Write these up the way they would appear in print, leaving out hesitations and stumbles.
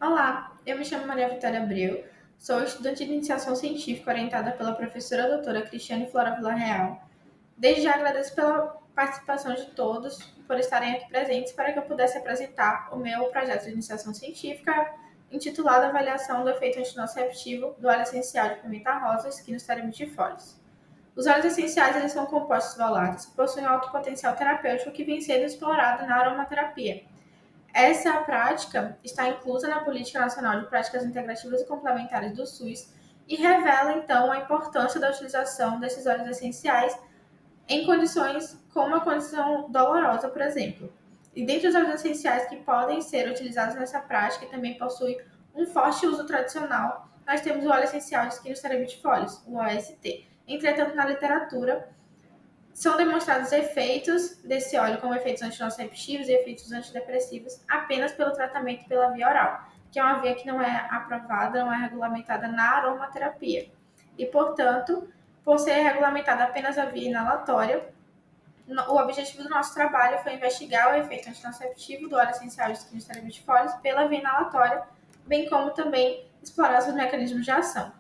Olá, eu me chamo Maria Vitória Abreu, sou estudante de iniciação científica orientada pela professora doutora Cristiane Flora Villarreal. Desde já agradeço pela participação de todos, por estarem aqui presentes para que eu pudesse apresentar o meu projeto de iniciação científica intitulado Avaliação do efeito antinociceptivo do óleo essencial de pimenta rosa Esquinos termitifolis. Os óleos essenciais eles são compostos voláteis que possuem alto potencial terapêutico que vem sendo explorado na aromaterapia. Essa prática está inclusa na Política Nacional de Práticas Integrativas e Complementares do SUS e revela, então, a importância da utilização desses óleos essenciais em condições como a condição dolorosa, por exemplo. E dentre os óleos essenciais que podem ser utilizados nessa prática e também possui um forte uso tradicional, nós temos o óleo essencial de Esquinos termitifolis, o OST. Entretanto, na literatura, são demonstrados efeitos desse óleo como efeitos antinociceptivos e efeitos antidepressivos apenas pelo tratamento pela via oral, que é uma via que não é aprovada, não é regulamentada na aromaterapia. E, portanto, por ser regulamentada apenas a via inalatória, o objetivo do nosso trabalho foi investigar o efeito antinociceptivo do óleo essencial de Esquinos termitifolis pela via inalatória, bem como também explorar seus mecanismos de ação.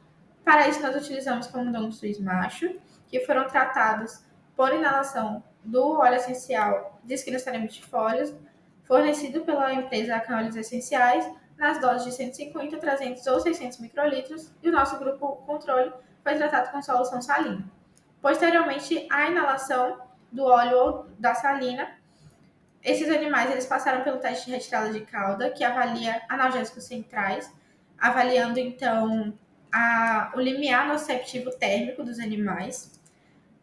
Para isso, nós utilizamos camundongo suíço macho, que foram tratados por inalação do óleo essencial de Esquinos termitifolis, fornecido pela empresa Canóleos Essenciais, nas doses de 150, 300 ou 600 microlitros, e o nosso grupo controle foi tratado com solução salina. Posteriormente, a inalação do óleo ou da salina, esses animais eles passaram pelo teste de retirada de cauda, que avalia analgésicos centrais, avaliando então o limiar nociceptivo térmico dos animais.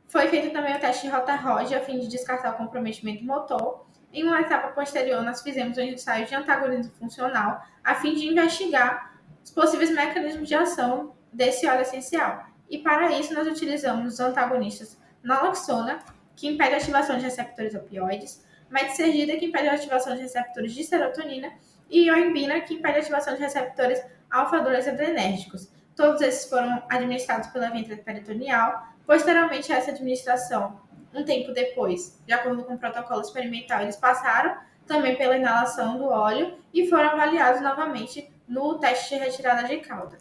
Foi feito também o teste de rota-ROD a fim de descartar o comprometimento motor. Em uma etapa posterior, nós fizemos um ensaio de antagonismo funcional a fim de investigar os possíveis mecanismos de ação desse óleo essencial. E para isso, nós utilizamos os antagonistas naloxona, que impede a ativação de receptores opioides, metsergida, que impede a ativação de receptores de serotonina, e ioimbina, que impede a ativação de receptores alfa-2 adrenérgicos. Todos esses foram administrados pela via intraperitoneal. Posteriormente a essa administração, um tempo depois, de acordo com o protocolo experimental, eles passaram também pela inalação do óleo e foram avaliados novamente no teste de retirada de cauda.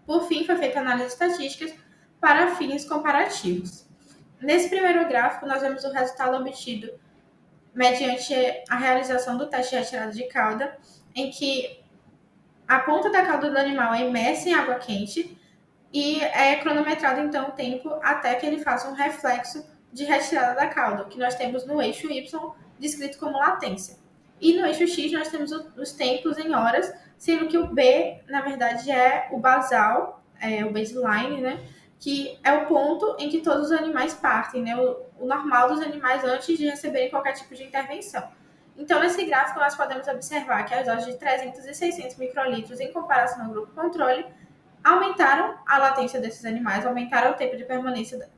Por fim, foi feita análise estatística para fins comparativos. Nesse primeiro gráfico, nós vemos o resultado obtido mediante a realização do teste de retirada de cauda, em que a ponta da cauda do animal é imersa em água quente e é cronometrado, então, o tempo até que ele faça um reflexo de retirada da cauda, que nós temos no eixo Y, descrito como latência. E no eixo X, nós temos os tempos em horas, sendo que o B, na verdade, é o basal, o baseline, né? Que é o ponto em que todos os animais partem, né? O normal dos animais antes de receberem qualquer tipo de intervenção. Então, nesse gráfico, nós podemos observar que as doses de 300 e 600 microlitros em comparação ao grupo controle aumentaram a latência desses animais, aumentaram o tempo de permanência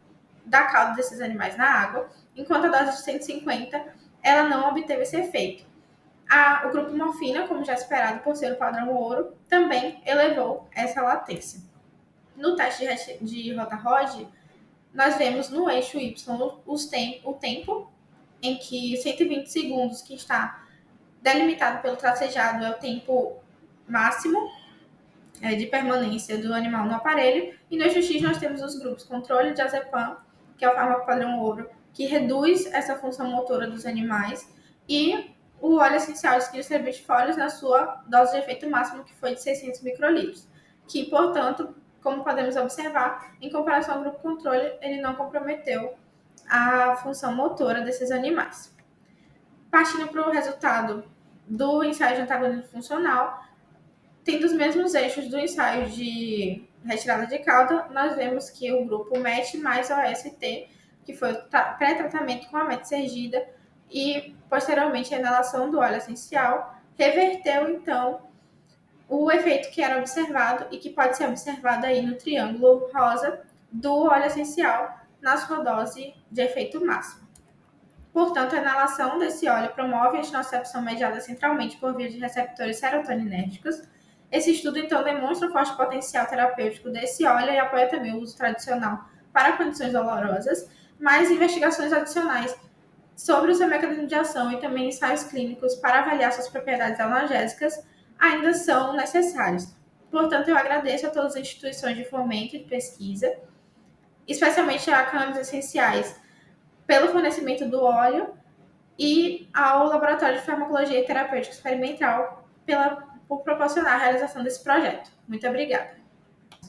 da cauda desses animais na água, enquanto a dose de 150 ela não obteve esse efeito. O grupo morfina, como já esperado por ser o padrão ouro, também elevou essa latência. No teste de rota-ROD, nós vemos no eixo Y o tempo em que 120 segundos que está delimitado pelo tracejado é o tempo máximo de permanência do animal no aparelho. E no eixo X nós temos os grupos controle de azepam, que é o fármaco padrão ouro, que reduz essa função motora dos animais, e o óleo essencial de Esquinos termitifolis na sua dose de efeito máximo, que foi de 600 microlitros, que, portanto, como podemos observar, em comparação ao grupo controle, ele não comprometeu a função motora desses animais. Partindo para o resultado do ensaio de antagonismo funcional, tendo os mesmos eixos do ensaio de retirada de cauda, nós vemos que o grupo MET mais OST, que foi o pré-tratamento com a metsergida e posteriormente a inalação do óleo essencial, reverteu então o efeito que era observado e que pode ser observado aí no triângulo rosa do óleo essencial na sua dose de efeito máximo. Portanto, a inalação desse óleo promove a antinocicepção mediada centralmente por via de receptores serotoninérgicos. Esse estudo, então, demonstra o forte potencial terapêutico desse óleo e apoia também o uso tradicional para condições dolorosas, mas investigações adicionais sobre o seu mecanismo de ação e também ensaios clínicos para avaliar suas propriedades analgésicas ainda são necessários. Portanto, eu agradeço a todas as instituições de fomento e de pesquisa, especialmente a Câmaras Essenciais, pelo fornecimento do óleo e ao Laboratório de Farmacologia e Terapêutica Experimental por proporcionar a realização desse projeto. Muito obrigada.